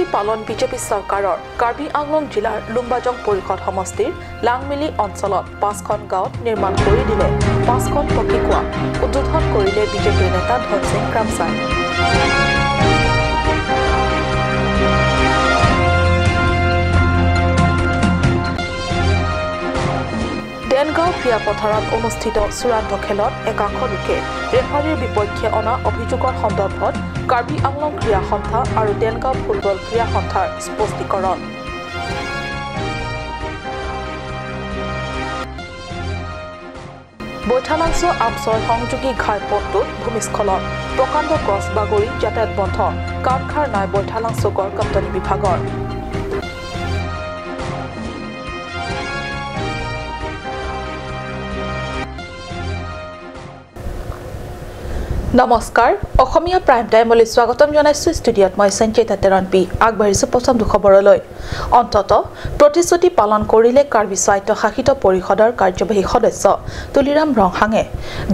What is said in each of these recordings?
প্ৰতিশ্ৰুতি পালন বিজেপি চৰকাৰৰ কাৰ্বি আংলং জিলাৰ লুম্বাজং পৰিষদ সমষ্টিৰ লাংমিলি অঞ্চলত 5খন গাঁৱত নিৰ্মাণ কৰি দিলে 5খন পকী কুঁৱা উদ্বোধন কৰিলে বিজেপিৰ নেতা ধনসিং ক্ৰামচাই। দেনগাঁও ক্ৰীড়া পথাৰত অনুষ্ঠিত চূড়ান্ত খেলত একাংশ লোকে ৰেফাৰীৰ বিপক্ষে অনা অভিযোগৰ সন্দৰ্ভত কাৰ্বি আংলং ক্ৰীড়া সন্থা আৰু দেনগাঁও ফুটবল ক্ৰীড়া সন্থাৰ স্পষ্টীকৰণ। বৈঠালাংছ আমচৰ সংযোগী ঘাইপথটোত ভূমিস্খলন, প্ৰকাণ্ড গছ বাগৰি যাতায়াত বন্ধ, কাণখাৰ নাই বৈঠালাংছ গড় কাপ্তানী বিভাগৰ। নমস্কাৰ, অসমীয়া প্ৰাইম টাইমলৈ স্বাগতম জনাইছো। ষ্টুডিঅ'ত মই সঞ্চিতা তেৰণপি আগবাঢ়িছো প্ৰথম খবৰলৈ। অন্ততঃ প্ৰতিশ্ৰুতি পালন কৰিলে কাৰ্বি স্বায়ত্তশাসিত পৰিষদৰ কাৰ্যবাহী সদস্য তুলিৰাম ৰংহাঙে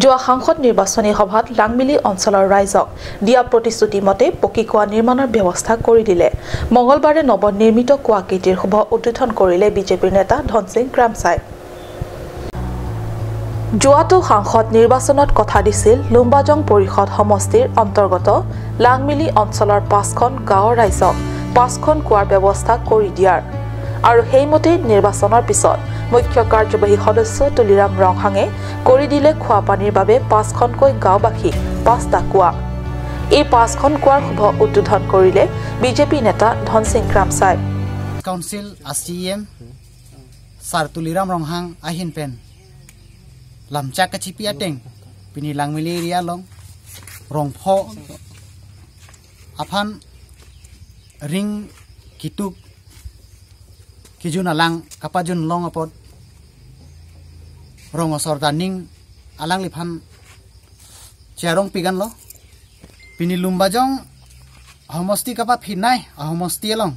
যোৱা সাংসদ নিৰ্বাচনী সভাত লাংমিলি অঞ্চলৰ ৰাইজক দিয়া প্ৰতিশ্ৰুতি মতে পকী কুঁৱা নিৰ্মাণৰ ব্যৱস্থা কৰি দিলে। মঙলবাৰে নৱনিৰ্মিত কুঁৱাকেইটিৰ শুভ উদ্বোধন কৰিলে বিজেপিৰ নেতা ধনসিং ক্ৰামচাই। যোৱাটো সাংসদ নিৰ্বাচনত কথা দিছিল লুম্বাজং পৰিষদ সমষ্টিৰ অন্তৰ্গত লাংমিলি অঞ্চলৰ 5খন গাঁৱৰ ৰাইজক 5খন কুঁৱাৰ ব্যৱস্থা কৰি দিয়াৰ আৰু সেইমতে নিৰ্বাচনৰ পিছত মুখ্য কাৰ্যবাহী সদস্য তুলিৰাম ৰংহাঙে কৰি দিলে খোৱা পানীৰ বাবে 5খনকৈ গাঁওবাসীক 5টা কুঁৱা। এই 5খন কুঁৱাৰ শুভ উদ্বোধন কৰিলে বিজেপি নেতা Dhansing Kramchai. Council ASEM Sar Tuliram Ronghang Ahin Pen Lamchak Kachipia Teng Pini Langmili area long Rongpho Apan Ring Kituk Kijun Alang Kapajun Long Apod Rongosor Daning Alang Lipan Charong Pigan Lo Pini Lumbajong Homosti Kapa Pinai Homosti Long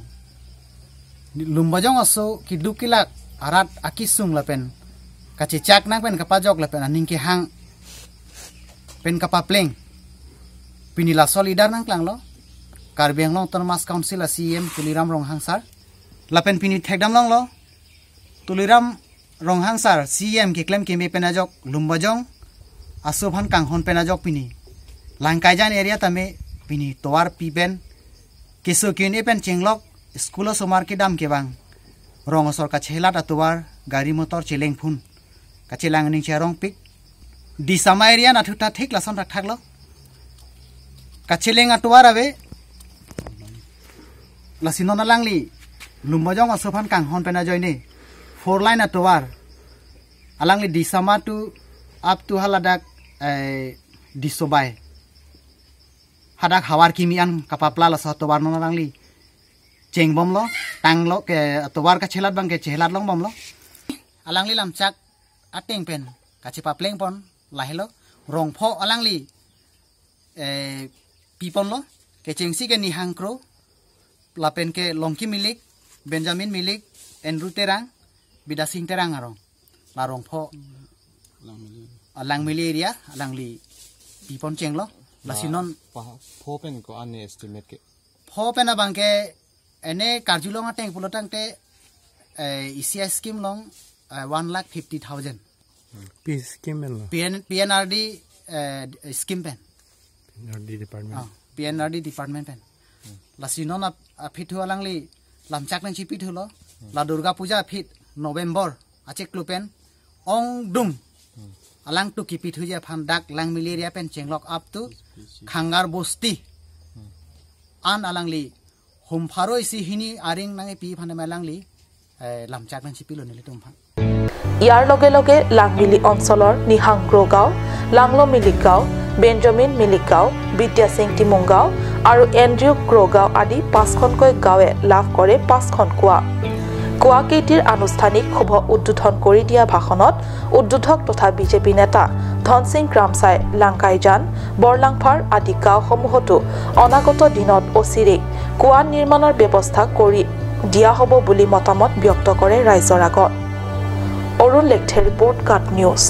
Lumbajong aso Kidukilak Arat Akisung Lapen Kacicak nang pen kapajok lapen aning ki hang pen kapapleng pinila solidar nang klang lo Karbiang long Thomas Council ASEM Tuliram Ronghang Sar lapen pini thekdam long lo Tuliram Ronghang Sar CM ki claim ki me penajok Lumbajong asobhan kanghon penajok pini Langkaijan area tame pini toar pipen keso kine pen chenglok Skulo somar ke dam ke bang Rongosor ka chelat atuar gari motor cheleng phun Kacilang ning charong pik di sama area na thuta thik lason rak thaklo kacheleng atuar ave lasino na langli lumbajong asophan kanghon pena joine 4 line atuar alangli di sama tu up tu haladak disobai hadak hawar kimian kapapla la satuar no langli cengbom lo tanglo ke atuar ka chelat bang ke chelat long bom lo alangli lamchak Ateng pen kacipa pleng pon lahelo rongpho alangli pipon lo ke cengsi ke nihangkro lapen ke longki milik Benjamin milik Andrew terang bidasing terang arong la rongpho langmili area alangli pipon ceng lo lasinon pho pen ko ane estimate ke pho pen abang ke ene karjulong ateng pulotang te ECI scheme long 1,50,000 P scheme lo PNRD scheme pen PNRD department PNRD department pen lasino na phitu alangli lamchak nang chipi thulo la Durga Puja phit November achek lupen ong dum alang tu kipi thuja phan dak lang miliria pen chenglok up to khangar bosti an alangli humpharo isi hini aring nange pi phane malangli lamchak nang chipi lo nile tumphang ইয়াৰ লগে লগে লাংমিলি অঞ্চলৰ নিহাংগ্ৰ গাঁও লাংলো মিলিক গাঁও Benjamin মিলিক গাঁও বিদ্যা সিং টিমুং গাঁও আৰু Andrew ক্ৰ গাঁও আদি 5খনকৈ গাঁৱে লাভ কৰে 5খন কুঁৱা। কুঁৱাকেইটিৰ আনুষ্ঠানিক শুভ উদ্বোধন কৰি দিয়া ভাষণত উদ্বোধক তথা বিজেপি নেতা ধনসিং ক্ৰামচাই লাংকাইজান বৰলাংফাৰ আদি গাঁওসমূহতো অনাগত দিনত অচিৰেই কুঁৱা নিৰ্মাণৰ ব্যৱস্থা কৰি দিয়া হ'ব বুলি মতামত ব্যক্ত কৰে ৰাইজৰ আগত। Orun Lecter Report Cut News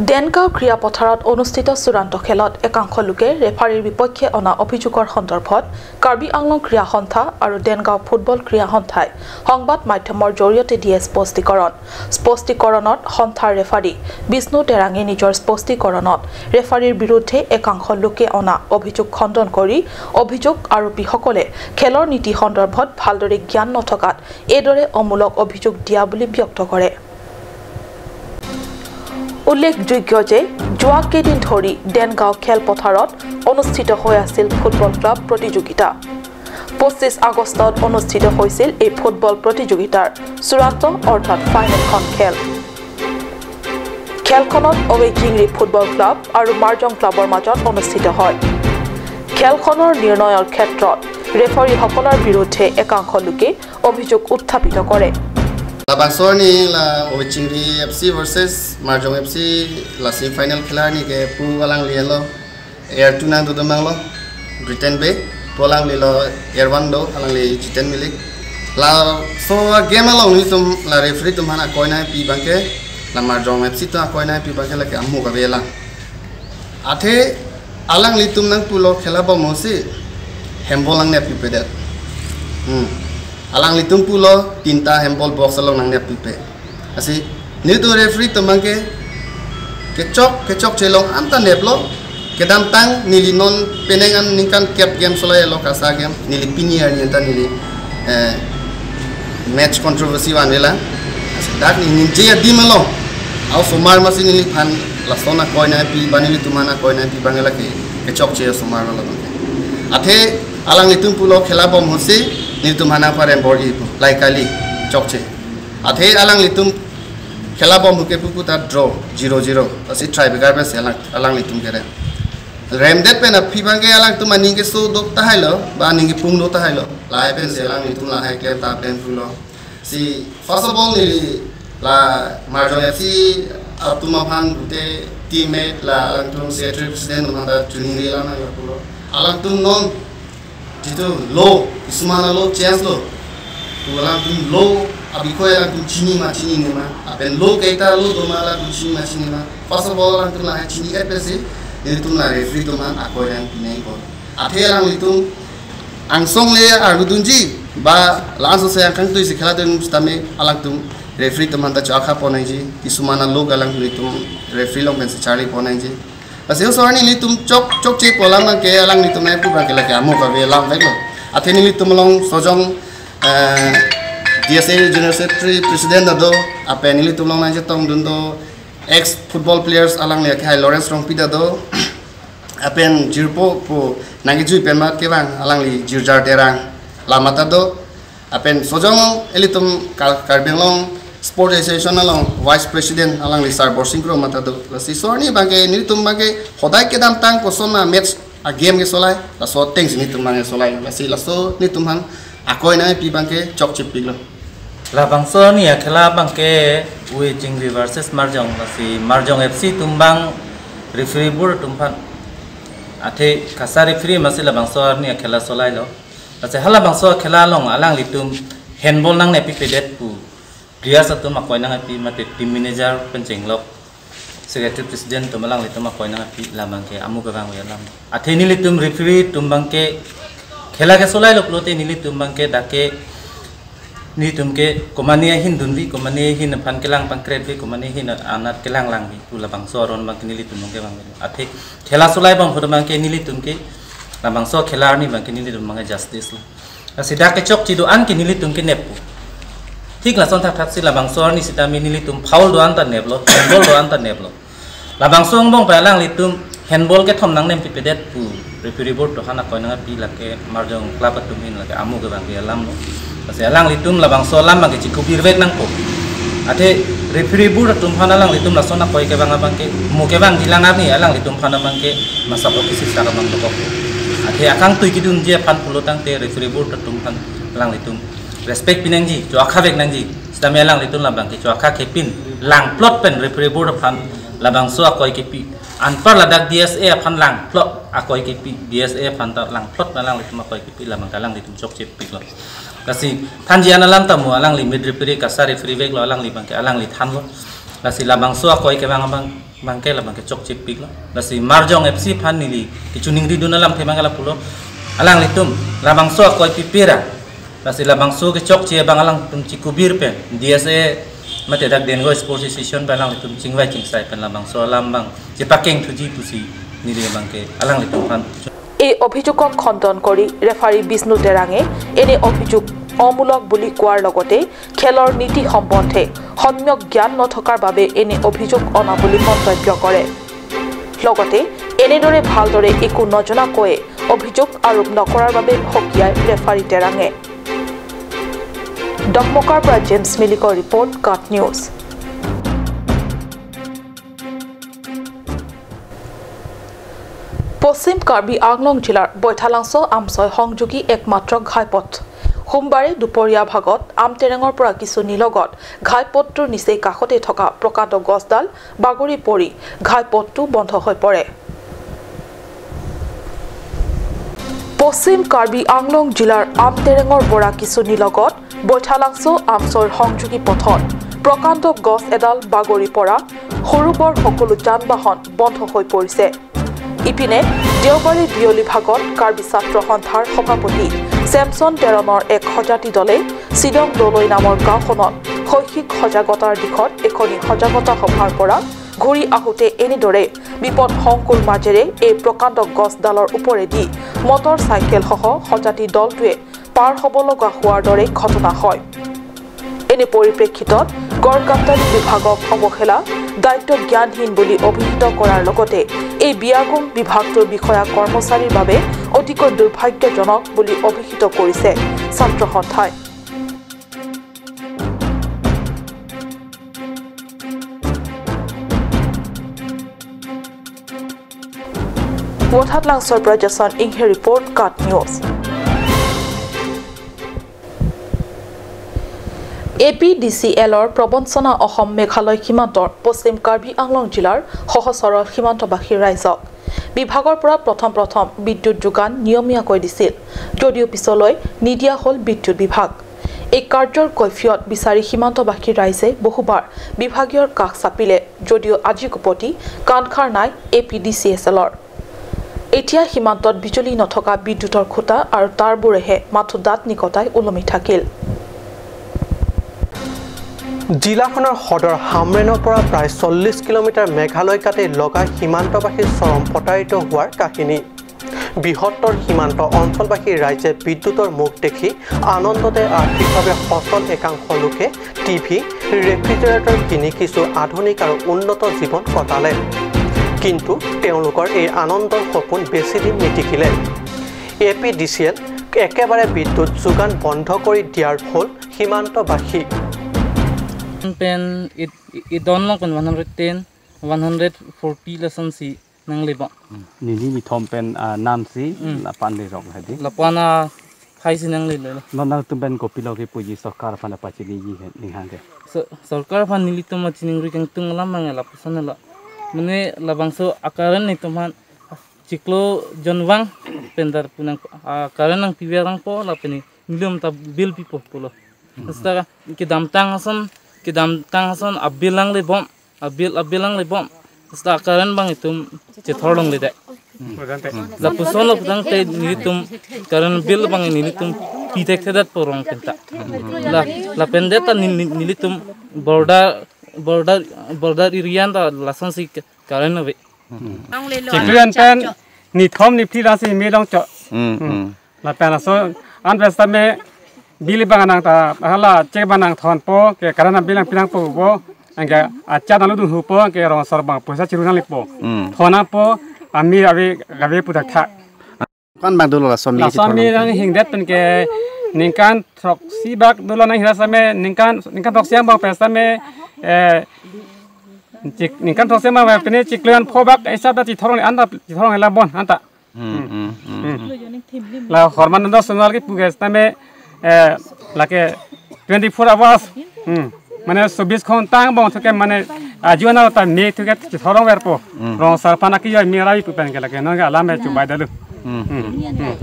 Dengaon ক্ৰীড়া পথাৰত অনুষ্ঠিত চূড়ান্ত খেলত একাংশ লোকে ৰেফাৰীৰ বিপক্ষে অনা অভিযোগৰ সন্দৰ্ভত কাৰ্বি আংলং ক্ৰীড়া সন্থা আৰু ডেনগাঁও ফুটবল ক্ৰীড়া সন্থাই সংবাদ মাধ্যমৰ জৰিয়তে দিয়ে স্পষ্টীকৰণত সন্থাৰ ৰেফাৰী বিষ্ণু টেৰাঙে নিজৰ স্পষ্টীকৰণত ৰেফাৰীৰ বিৰুদ্ধে একাংশ লোকে অনা অভিযোগ খণ্ডন কৰি অভিযোগ আৰোপীসকলে খেলৰ নীতি সন্দৰ্ভত ভালদৰে জ্ঞান নথকাত এইদৰে অমূলক অভিযোগ দিয়া বুলি ব্যক্ত কৰে। উল্লেখযোগ্য যে যোৱা কেইদিন ধৰি ডেনগাঁও খেলপথাৰত অনুষ্ঠিত হৈ আছিল ফুটবল ক্লাব প্ৰতিযোগিতা। 25 আগষ্টত অনুষ্ঠিত হৈছিল এই ফুটবল প্ৰতিযোগিতাৰ চূড়ান্ত অৰ্থাৎ ফাইনেলখন খেল। খেলখনত অৱেচিংৰি ফুটবল ক্লাব আৰু মাৰ্জং ক্লাবৰ মাজত অনুষ্ঠিত হয়। খেলখনৰ নিৰ্ণয়ৰ ক্ষেত্ৰত ৰেফাৰীসকলৰ বিৰুদ্ধে একাংশ লোকে অভিযোগ উত্থাপিত কৰে। Labangsoni la Owechingri FC versus Marjong FC la semi-final khela ni ke pu alang lielo air tunang do domanglo Britain Bay polang lilo air one do alang li jiten milik la so game along ni tum la referee tum hana koina pi bangke la Marjong FC to koina pi bangke la ke amu ka bela athe alang li tum nang pulo khela ba mosi hembolang ne pi pedal alang litung pulo tinta handball box along nang pipe asi ni tu referee tomangke kecok celong anta neblo kedam tang nili non penengan ningkan cap game solai lo kasa game nili pinier ni anta nili match controversy wanela asi dak ni ninje di malo au somar masi nili phan la sona koina pi banili tumana koina pi bangela ke kecok ce somar lo athe alang litung pulo khela bom hosi nitum hana paren bori laikali chokche athe alang litum khela bom huke puku ta draw 0-0 asi try begar be alang litum kere remdet pe na phibange alang tum ani ke so dok ta hailo ba ani ke pung do ta hailo lai pen se alang litum la hai ke ta pen fulo si first of all ni la marjong FC atuma phan gute teammate la alang tum secretary president unada training la na yo pulo alang tum non itu low ismana low chance lo ulang tum low abi ko alang tum chini ni ma apen low kaita low do ma alang tum chini ma first of all alang tum la chini epc ini tum la referee tum an ako yang pinai ko athe alang litum angsong le argudunji ba langsung saya akan tu isi khela tu stame alang tum referee tum anta chakha ponai ji ismana low alang litum referee long pen charlie ponai ji Asal soalnya ni litum cok cek pola mang ke alang litum naik pun bangke lagi amu kawe lang baik lo. Atheni ni litum long sojong DSA General Secretary President ado apa ni litum long nanya tong dundo ex football players alang lihat hai Lawrence Rongpida do apa jirpo po nangi jui pemat ke bang alang li jirjar terang lamata do apa sojong litum karbeng long Sport Association along Vice President alang li sar borsingkro mata do si sorni bangke ni tum bangke hodai kedam tang kosona match a game ke solai la so things ni tum bangke solai la si la so ni tum han akoi na pi bangke chok chip piglo la bangso ni khela bangke Owechingri versus Marjong la si Marjong FC tumbang referee board tumphan athe khasa referee masi la bangso ni khela solai lo la hala bangso khela long alang li tum handball nang ne pi pedet pu Dia satu makoi nang api mati team manager penceng lok secretary president tu malang litum makoi nang api lamang ke amu gawang ya lam athe ni litum referee tumbang ke khela ke solai lok lote ni litum bang ke dake ni tum ke komania hin dunwi komania hin phan kelang pangkret bi komania hin anat kelang lang bi pula bang soron bang ni litum ke bang athe khela solai bang photo bang ke ni litum ke lamang so khela ni bang ke ni litum bang justice la asida ke chok chido an ke ni litum ke nepu ठीक Larsen था थाक्सी लाबांसोर नि सितामी नि लितुम foul दोआन ता नेबलो handball दोआन ता नेबलो लाबांसों बंग पालांग लितुम handball के थम नांग name पिपेदेत पु referee board तो हाना कोइना पि लाके मारजों क्लब तुम हिन लाके आमु के बांगे लाम नो बस लांग लितुम लाबांसो लाम बांगे चिकु बिरवेक नांग को आथे रेफरी बोर्ड तुम हाना लांग लितुम लासोना कोइ के बांगा बांगे मु के बांग दिलांग आनी लांग लितुम हाना बांगे मासा ऑफिस सारा बांग तो आथे आकांग तुइ किदुन जे फान पुलोतांग ते रेफरी बोर्ड तुम हान लांग लितुम respect pinangji jo akha bek nangji stamia lang litun labang ke jo akha kepin lang plot pen referee board phan labang so akoi kepi anpar ladak DSA phan lang plot akoi kepi DSA phan ta lang plot na lang litun akoi kepi labang kalang litun chok chep pik lo kasi thanji analam tamu alang li mid referee kasa referee bek lo alang li bang ke alang li than lo kasi labang so akoi ke bang bangke la bangke chok chip pik lo la si marjong FC phan nili kichu ningri dunalam the mangala pulo alang litum la bangso koi pipira la si la bangso ke chok che bangalang tum chikubir pe DSA mate dak den go sports association balang litum chingwai chingsai pen la bangso alam bang je paking thuji pusi nili bangke alang litum phan এই অভিযোগক খণ্ডন কৰি referee Bishnu তেৰাঙে এনে অভিযোগ অমূলক বুলি কোৱাৰ লগতে খেলৰ নীতি সম্বন্ধে সম্যক জ্ঞান নথকাৰ বাবে এনে অভিযোগ অনা বুলি মন্তব্য কৰে লগতে এনেদৰে ভালদৰে একো নজনাকৈ অভিযোগ আৰোপ নকৰাৰ বাবে হকিয়াই ৰেফাৰী তেৰাঙে ডকমকাৰ পৰা জেমছ মিলিকৰ ৰিপৰ্ট কাট নিউজ পশ্চিম কাৰ্বি আংলং জিলাৰ বৈঠালাংছ আমছয় সংযোগী একমাত্ৰ ঘাইপথ সোমবাৰে দুপৰীয়া ভাগত আমটেৰেঙৰ পৰা কিছু নিলগত ঘাইপথটোৰ নিচেই কাষতে থকা প্ৰকাণ্ড গছডাল বাগৰি পৰি ঘাইপথটো বন্ধ হৈ পৰে পশ্চিম কাৰ্বি আংলং জিলাৰ আমটেৰেঙৰ পৰা কিছু নিলগত বৈঠালাংছ আমছয়ৰ সংযোগী পথত প্ৰকাণ্ড গছ এডাল বাগৰি পৰা সৰু বৰ সকলো যান বাহন বন্ধ হৈ পৰিছে ইপিনে দেওবাৰে বিয়লি ভাগত কাৰ্বি ছাত্ৰ সন্থাৰ সভাপতি চেমছন তেৰণৰ এক সজাতি দলে চিডং দলৈ নামৰ গাঁওখনত শৈক্ষিক সজাগতাৰ দিশত এখনি সজাগতা সভাৰ পৰা ঘূৰি আহোঁতে এনেদৰে বিপদ সংকুল মাজেৰে এই প্ৰকাণ্ড গছডালৰ ওপৰেদি মটৰ চাইকেলসহ সজাতি দলটোৱে পাৰ হ'ব লগা হোৱাৰ দৰে ঘটনা হয় এনে পৰিপ্ৰেক্ষিতত গড়কাপ্তানি বিভাগক অৱহেলা দায়িত্ব জ্ঞানহীন বুলি অভিহিত কৰাৰ লগতে এই বিয়াগুম বিভাগটোৰ বিষয়া কৰ্মচাৰীৰ বাবে অতিকৈ দুৰ্ভাগ্যজনক বুলি অভিহিত কৰিছে ছাত্ৰ সন্থাই বৈঠালাংছৰ পৰা জেছন ইংহে ৰিপৰ্ট কাট নিউজ APDCLৰ প্ৰবঞ্চনা অসম মেঘালয় সীমান্তৰ পশ্চিম কাৰ্বি আংলং জিলাৰ সহচৰৰ সীমান্তবাসী ৰাইজক বিভাগৰ পৰা প্ৰথম বিদ্যুৎ যোগান নিয়মীয়াকৈ দিছিল যদিও পিছলৈ নিদিয়া হ'ল বিদ্যুৎ বিভাগ এই কাৰ্যৰ কৈফিয়ত বিচাৰি সীমান্তবাসী ৰাইজে বহুবাৰ বিভাগীয় কাষ চাপিলে যদিও আজি কুপতি কাণখাৰ নাই APDCLৰ এতিয়া সীমান্তত বিজুলী নথকা বিদ্যুতৰ খুঁটা আৰু তাৰবোৰেহে মাথো দাঁত নিকটাই ওলমি থাকিল জিলাখনৰ সদৰ হামৰেনৰ পৰা প্ৰায় 40 কিলোমিটাৰ মেঘালয় কাটে লগা সীমান্তবাসী চৰম প্ৰতাৰিত হোৱাৰ কাহিনী বৃহত্তৰ সীমান্ত অঞ্চলবাসী ৰাইজে বিদ্যুতৰ মুখ দেখি আনন্দতে আৰ্থিকভাৱে সচল একাংশ লোকে টিভি ৰেফ্ৰিজাৰেটৰ কিনি কিছু আধুনিক আৰু উন্নত জীৱন কটালে কিন্তু তেওঁলোকৰ এই আনন্দৰ সপোন বেছি দিন নিটিকিলে APDCL একেবাৰে বিদ্যুৎ যোগান বন্ধ কৰি দিয়াৰ হ'ল সীমান্তবাসী pen it don long kan 110 140 lesson si nang leba ni thom pen nam si la pan le rok hadi la pana khai si nang le non na tum pen copy lo ke puji sarkar fan pa chi ni ni hang ke sarkar fan nili to ma chining ri kang tung lam mang la pusan la mane la bangso akaran ni to man ciklo jonwang pendar punang akaran nang piwerang po la peni nilum ta bil pi po polo sta ke damtang ason kidam tangson abilang le bom abilang le bom sta karan bang itum cethorong le de la puson lo tang te nilitum karan bil bang nilitum pitek sedat porong penta la pendeta nilitum border irian ta lason si karan ve cheklian pen ni thom ni phi rasi me dong cho la pen so an besta me bili banganang ta hala cek banang thon po ke karana bilang pilang po bo angga acha nalu du hu po ke rong sorbang poisa chirunang lipo thona po ami gabe pudak tha kan bang dulu la somi rani hingdet pen ke ningkan thok si bak dulu na hira same ningkan thok siang bang pesta me ningkan thok siang bang pene chiklean pho bak esa da ti thorong anda ti thorong la bon anta la horman ndo sonal ki puges tame lake 24 hours mane 24 khontang bong thoke mane ajuana ta me thoke thorong werpo rong sarpana ki mi rai pupen ke lake no ga alame chubai dalu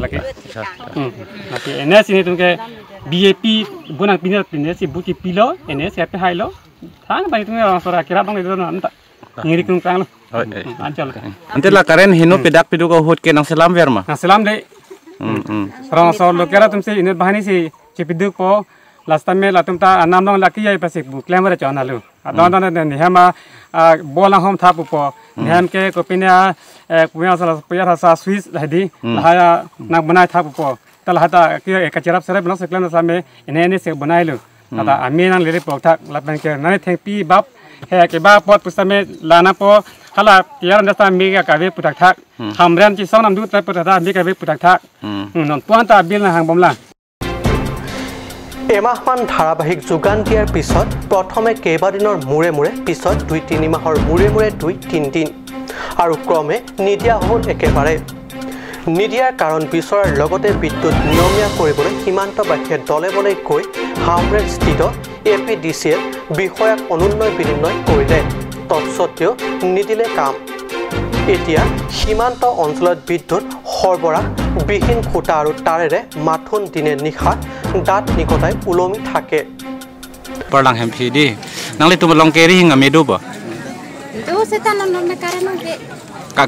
lake lake ns ni tunke BAP bunang pinat pinesi buki pilo ns happy hailo thang bang tunke rong sora kira bang itu anta ngiri kung tang lo anchal ante la karen hino pedak pidu ko hot ke nang selam verma selam de sarang so lo kera tumse inet bahani si chipidu ko last time la tumta anam nong laki ai pasik bu claim re chana lu adon don ne hama bola hom thapu po niham ke ko pinya kuya sala payar sa swiss hadi lahaya nak banai thapu po tal hata ke kachirap sare blo se claim same ene se banai lu ata ami nang lele pok thak la ban ke nai theng pi bab he ke ba pot pusame lana po hala tiar nda mi ka ve putak thak hamran chi song nam du ta putak mi ka ve putak thak non puanta bil na hang bomla এমাহমান ধাৰাবাহিক যোগান দিয়াৰ পিছত প্ৰথমে কেইবাদিনৰ মূৰে মূৰে পিছত 2-3 মাহৰ মূৰে মূৰে 2-3 দিন আৰু ক্ৰমে নিদিয়া হ'ল একেবাৰে নিদিয়াৰ কাৰণ বিচৰাৰ লগতে বিদ্যুৎ নিয়মীয়া কৰিবলৈ সীমান্তবাসীয়ে দলে বলে গৈ হামৰেড স্থিত এপিডিচিএল বিষয়াক অনুন্নয় বিনিময় কৰিলে তৎসত্ত্বেও নিদিলে কাম এতিয়া সীমান্ত অঞ্চলত বিদ্যুৎ সৰবৰাহ বিহীন খুঁটা আৰু তাৰেৰে মাথোন দিনে নিশা দাঁত নিকটাই উলমি থাকে parlang hempi di nangli tu melong keri hinga medu ba itu setan non karena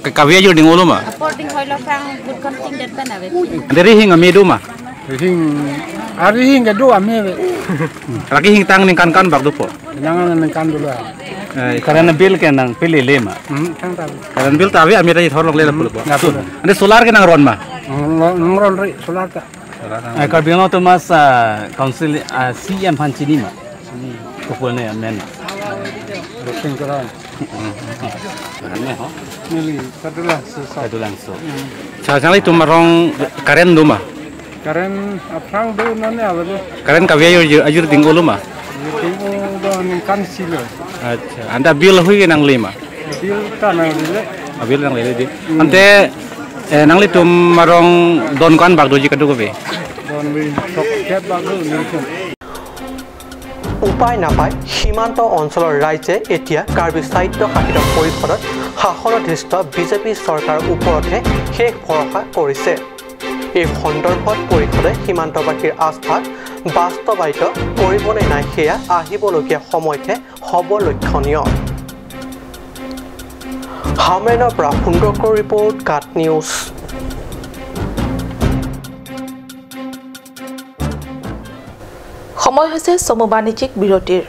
ke kawia jo ding uluma according hoilo fang good conting dat banawe dari hinga medu ma hing ari hing do ame lagi hing tang ning kan bak dupo jangan nang kan dulu karena bil ke nang pilih lema kan ta karena bil tawi amira ji thorlok lela pulupo ande solar ke nang ron ma nongron ri solar ta karbino to mas council CM Panchini ma kopone amen rokin kara ne ho nili kadulang so chang tu marong karen duma karen aprang do nane avado karen kawia yo ajur ding uluma tingo do ning kan silo acha anda bil hui ke nang lima bil ta nang dile bil nang lele di ante nangli tum marong don kan bak doji kadu be don wi sok ket bak do nilchen উপায় নাপায় সীমান্ত অঞ্চলৰ ৰাইজে এতিয়া কাৰ্বি সাহিত্য শাসিত পৰিষদত শাসনাধিষ্ঠ বিজেপি চৰকাৰৰ ওপৰতহে শেষ ভৰসা কৰিছে এই সন্দৰ্ভত পৰিষদে সীমান্তবাসীৰ আস্থাক বাস্তৱায়িত কৰিবনে নাই সেয়া আহিবলগীয়া সময়তহে হ'ব লক্ষণীয় হামৰেনৰ পৰা সুন্দৰকৰ ৰিপৰ্ট কাট নিউজ সময় হৈছে চমু বাণিজ্যিক বিৰতিৰ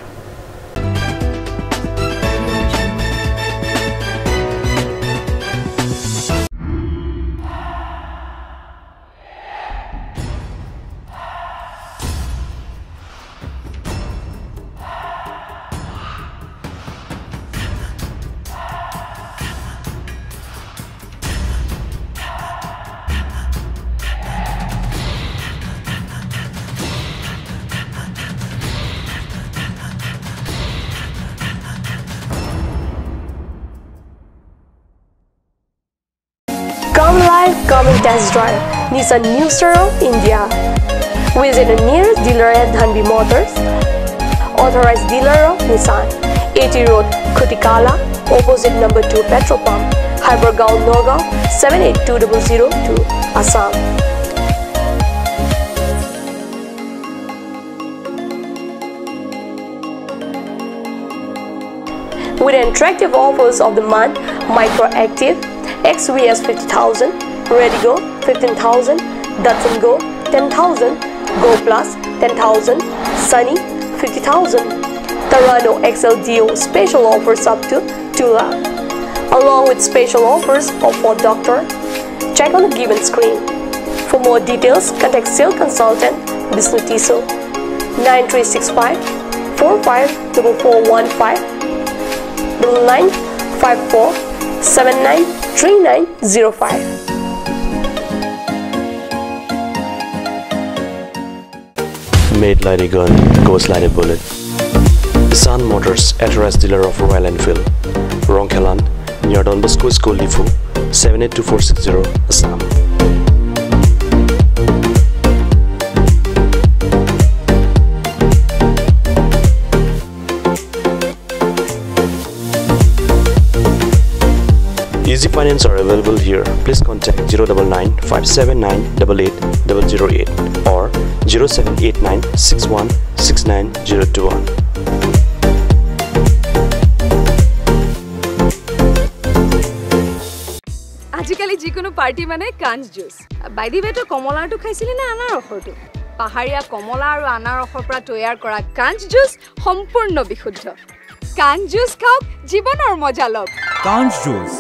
Come and test drive Nissan New Star India. Visit a nearest dealer at Dhanbi Motors, authorized dealer of Nissan, 80 Road, Kutikala, opposite number 2 petrol pump, Hypergaon, Nagaon, 782002, Assam. With attractive offers of the month, Micro Active, XVS 50,000, Redigo 15,000, Datsun Go 10,000, Go Plus 10,000, Sunny 50,000. Tarano XL Dio special offers up to 2 lakh. Along with special offers of Ford Doctor. Check on the given screen. For more details, contact sales consultant Bisnu Tiso 9365 454415 9954 793905. Made like a gun, goes like a bullet. Sun Motors, authorized dealer of Royal Enfield, Ronkelan, near Don Bosco School, Lifu, 782460, Assam. Easy finance are available here. Please contact 099 579 88008 or 0789 61 69021. আজিকালি যিকোনো party মানে কাঞ্জ juice by the ৱে তো কমলাটো খাইছিলি না আনাৰসৰটো পাহাৰীয়া কমলা আৰু আনাৰসৰ পৰা তৈয়াৰ কৰা কাঞ্জ জুচ সম্পূৰ্ণ বিশুদ্ধ কাঞ্জ জুচ খাওক জীৱনৰ মজা লওক কাঞ্জ juice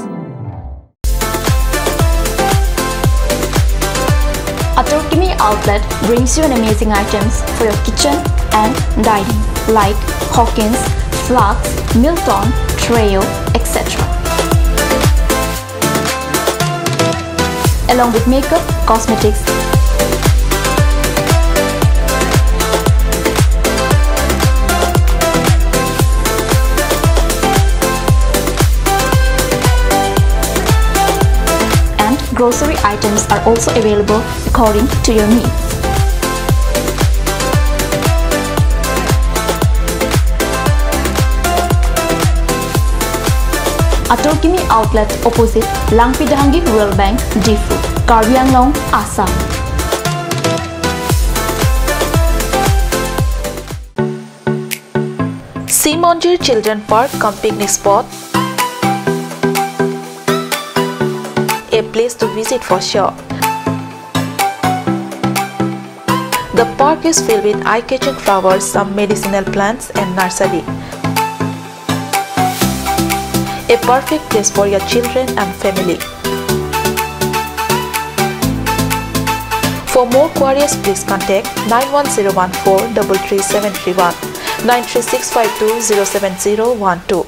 Assamese outlet brings you an amazing items for your kitchen and dining like Hawkins, flasks, Milton, Treo, etc. Along with makeup, cosmetics, and grocery items are also available according to your needs. Assamese outlet opposite Langpidahangi Rural Bank, Difu, Karbi Anglong, Assam. Simonjir Children Park cum picnic spot, a place to visit for sure. The park is filled with eye-catching flowers, some medicinal plants and nursery. A perfect place for your children and family. For more queries, please contact 91014-33731, 93652-07012.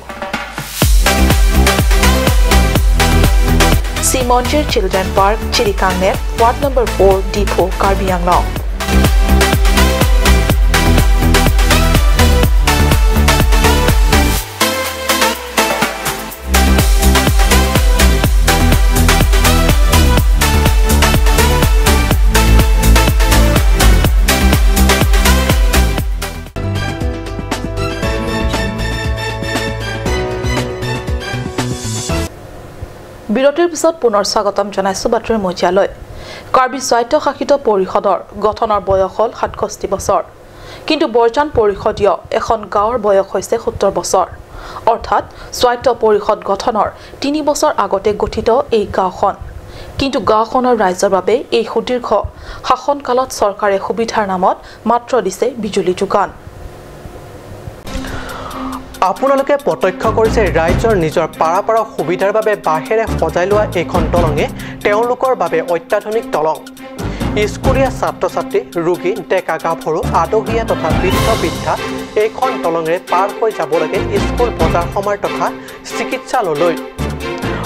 Simonjir Children Park, Chirikangnet, Ward number 4, Depot, Karbi Anglong. বিৰতিৰ পিছত পুনৰ স্বাগতম জনাইছো বাতৰি মজিয়ালৈ কাৰ্বি স্বায়ত্তশাসিত পৰিষদৰ গঠনৰ বয়স হ'ল 67 বছৰ কিন্তু বৰ্জন পৰিষদীয় এখন গাঁৱৰ বয়স হৈছে 70 বছৰ অৰ্থাৎ স্বায়ত্ত পৰিষদ গঠনৰ 3 বছৰ আগতে গঠিত এই গাঁওখন কিন্তু গাঁওখনৰ ৰাইজৰ বাবে এই সুদীৰ্ঘ শাসনকালত চৰকাৰে সুবিধাৰ নামত মাত্ৰ দিছে বিজুলী যোগান আপোনালোকে প্ৰত্যক্ষ কৰিছে ৰাইজৰ নিজৰ পাৰাপাৰা সুবিধাৰ বাবে বাহেৰে সজাই লোৱা এইখন দলঙে তেওঁলোকৰ বাবে অত্যাধুনিক দলং স্কুলীয়া ছাত্ৰ-ছাত্ৰী ৰোগী ডেকা গাভৰু আদহীয়া তথা বৃদ্ধ এইখন দলঙে পাৰ হৈ যাব লাগে স্কুল বজাৰ সমাৰ তথা চিকিৎসালয়লৈ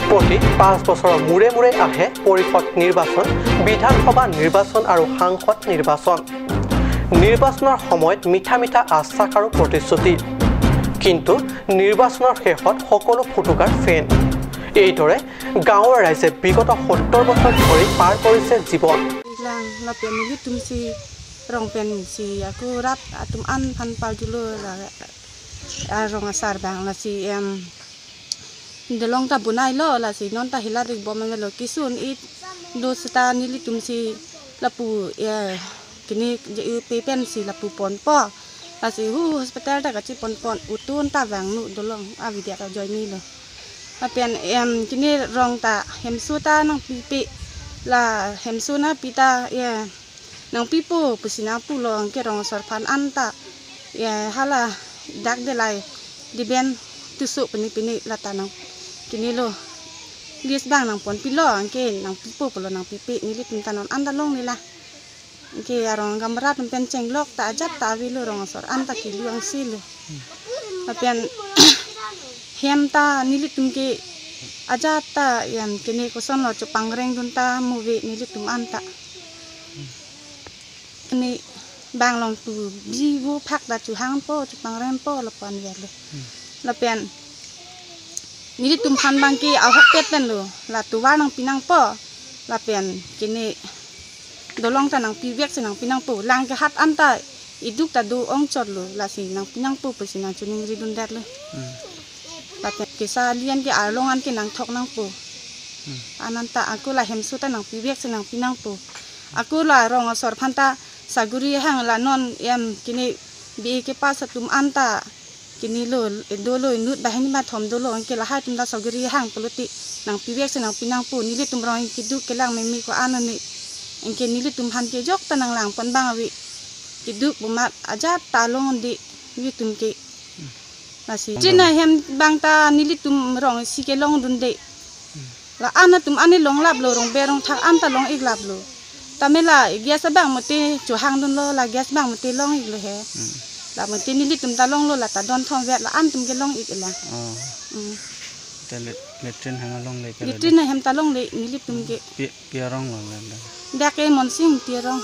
প্ৰতি 5 বছৰৰ মূৰে মূৰে আহে পৰিষদ নিৰ্বাচন বিধানসভা নিৰ্বাচন আৰু সাংসদ নিৰ্বাচন নিৰ্বাচনৰ সময়ত মিঠা মিঠা আশ্বাস আৰু প্ৰতিশ্ৰুতি কিন্তু নিৰ্বাচনৰ শেষত সকলো ফুটুকাৰ ফেন এইদৰে গাঁৱৰ ৰাইজে বিগত 70 বছৰ ধৰি পাৰ কৰিছে জীৱন লাপেমিলি তুমসি ৰংপেন সি আকু ৰাত আতুম আন ফান পাজুলো ৰং আসাৰ বাংলাসি delong ta bunai lo la si non ta hila rik bom me lo kisun it do sta nili tumsi lapu ya kini pepen si lapu pon po la si hu hospital ta ka chi pon utun ta wang nu dolong a vidya ta joy ni lo apen kini rong ta hemsu ta nang pipi la hemsu na pita ya nang pipo pusina pu lo ke rong sorpan anta ya hala dak de lai di ben tusuk pini latanang kini lo lies bang nang pon pilo angke nang pipo polo nang pipi nili pintanon andalong nila angke arong gambarat pen cenglok ta ajat ta wilo rong sor anta kiluang silu apian hemta nili tumke ajat ta yang kini koson lo cupangreng dunta movie nili tum anta kini bang long tu biwu phak da chu hang po cupangreng po lapan wele lapian nili tumpan bangki ahok pet pen lo la tuwa nang pinang po la pen kini dolong ta nang piwek senang pinang po lang ke hat anta iduk ta du ong chot lo la si nang pinang po sinang chuning ridun dat lo la pen kisa lian ki arlong an ki nang thok nang po ananta aku la hemsu ta nang piwek senang pinang po aku la rong sor phanta saguri hang la non yam kini bi ke pas tum anta kini lo dolo nut bahini ma thom dolo ke la ha tum da sogri hang politi nang piwek se nang pinang pu ni le tum rong kidu kelang memi ko anani engke ni le tum han ke jok tanang lang pon bang awi kidu bumat aja talong di ni tum ke nasi jina hem bang ta ni le tum rong si ke long dun de la ana tum ani long lap lo rong berong thak an ta long ik lap lo tamela gas bang mate chu hang dun lo la gas bang mate long ik le he la mate ni li tum ta long lo la ta don thong vet la an tum ke long ik la te le tren hang long le ke li tren hem ta long le ni li tum ke pi rong lo le da ke mon sing ti rong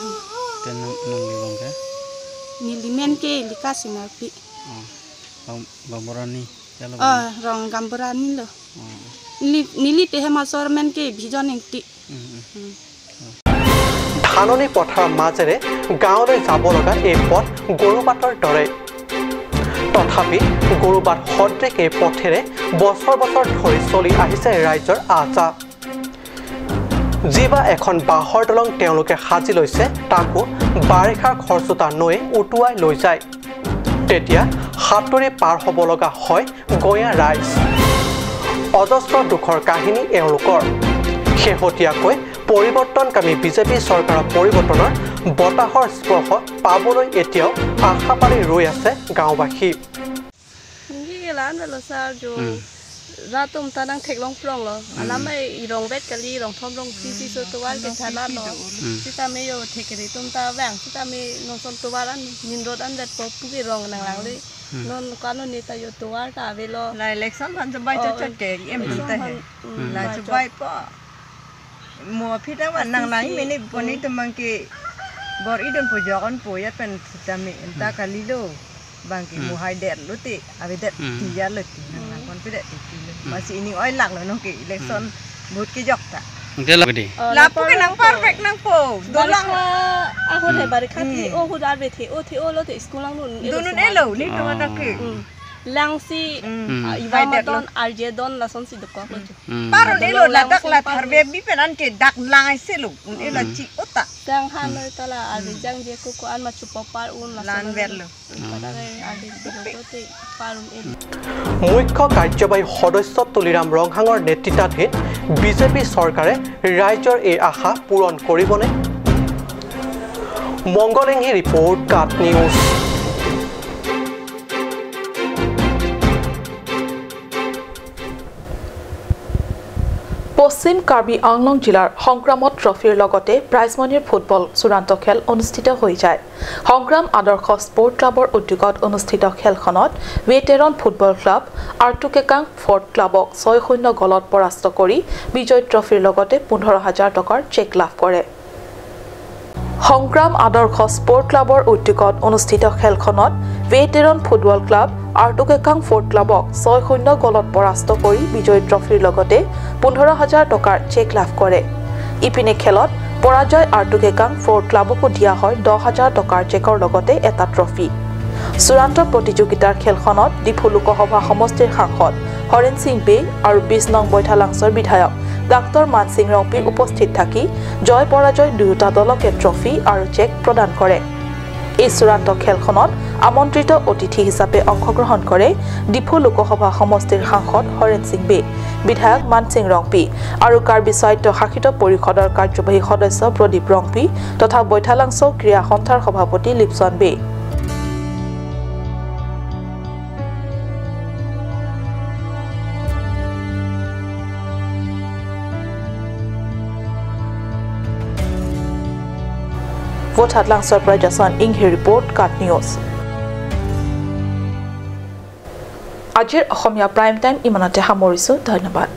te nong li long ke ni li men ke li ka sina pi gamborani chalo rong gamborani lo ni li te hema sor men ke bhijon engti ধাননি পথাৰৰ মাজেৰে গাঁৱলৈ যাব লগা এই পথ গৰুবাটৰ দৰে তথাপি গৰুবাট সদৃশ এই পথেৰে বছৰ বছৰ ধৰি চলি আহিছে ৰাইজৰ আশা যিবা এখন বাঁহৰ দলং তেওঁলোকে সাজি লৈছে তাকো বাৰিষাৰ খৰচোতা নৈ উটুৱাই লৈ যায় তেতিয়া হাতৰি পাৰ হ'ব লগা হয় গঞা ৰাইজ অজস্ৰ দুখৰ কাহিনী এওঁলোকৰ শেহতীয়াকৈ পৰিৱৰ্তনকামী বিজেপি চৰকাৰৰ পৰিৱৰ্তনৰ বতাহৰ স্পৰ্শ পাবলৈ এতিয়াও আশা পালি ৰৈ আছে গাঁওবাসী ratum tanang theklong prong lo alamai irong vet kali rong thom rong si so towal ke thala lo sita me yo thekri tum ta wang sita me no son towalan nin rod an vet po pu rong nang lang le non kanu ni ta yo towal ta ve lo la election han jabai chot ke em ta he la jabai po mo phita wan nang lang me ni poni tumang ke bor idon po jogon po ya pen sita me ta kali lo bangki muhai det luti abedet tiya luti nang kon pide masih ini oi lak lo nong ki election but ki jok ta ngela gede la po ke nang perfect nang po dolang aku he barikha thi o hu dar be thi o thi o lo thi school lang nun dunun elo ni to na ki lang si ibai don arje don la son si dukko ko paro elo la dak la tharbe bi penan ke dak lai se lo elo chi ota jang han noi tala arje jang je ko an ma chupo par un la lan ver lo মুখ্য কাৰ্যবাহী সদস্য তুলিৰাম ৰংহাঙৰ নেতৃত্বাধীন BJP চৰকাৰে ৰাইজৰ এই আশা পূৰণ কৰিবনে মংগলেংহি report কাট news পশ্চিম কাৰ্বি আংলং জিলাৰ সংগ্ৰামত ট্ৰফিৰ লগতে প্ৰাইজমনিৰ ফুটবল চূড়ান্ত খেল অনুষ্ঠিত হৈ যায় সংগ্ৰাম আদৰ্শ স্পৰ্ট ক্লাবৰ উদ্যোগত অনুষ্ঠিত খেলখনত ৱেটেৰন ফুটবল ক্লাব আৰ্টুকেকাং ফৰ্ট ক্লাবক 6-0 গলত পৰাস্ত কৰি বিজয় ট্ৰফিৰ লগতে 15,000 টকাৰ চেক লাভ কৰে সংগ্ৰাম আদৰ্শ স্পৰ্ট ক্লাবৰ উদ্যোগত অনুষ্ঠিত খেলখনত ৱেটেৰন ফুটবল ক্লাব আৰ্টুকেকাং ফৰ্ট ক্লাবক 6-0 গলত পৰাস্ত কৰি বিজয় ট্ৰফিৰ লগতে 15,000 টকাৰ চেক লাভ কৰে ইপিনে খেলত পৰাজয় আৰ্টুকেকাং ফৰ্ট ক্লাবকো দিয়া হয় 10,000 টকাৰ চেকৰ লগতে এটা ট্ৰফি চূড়ান্ত প্ৰতিযোগিতাৰ খেলখনত ডিফু লোকসভা সমষ্টিৰ সাংসদ হৰেন সিং বে আৰু 20 নং বৈঠালাংছৰ বিধায়ক ডাক্তৰ মানসিং ৰংপি উপস্থিত থাকি জয় পৰাজয় দুয়োটা দলকে ট্ৰফি আৰু চেক প্ৰদান কৰে এই চূড়ান্ত খেলখনত আমন্ত্ৰিত অতিথি হিচাপে অংশগ্ৰহণ কৰে ডিফু লোকসভা সমষ্টিৰ সাংসদ হৰেন সিং বে বিধায়ক মানসিং ৰংপি আৰু কাৰ্বি স্বায়ত্ত শাসিত পৰিষদৰ কাৰ্যবাহী সদস্য প্ৰদীপ ৰংপি তথা বৈঠালাংছ ক্ৰীড়া সন্থাৰ সভাপতি লিপচন বে Vothatlangsor Prajasan Inghi Report Kat News Ajir Ahomia Prime Time Imanate Hamorisu Dhanabad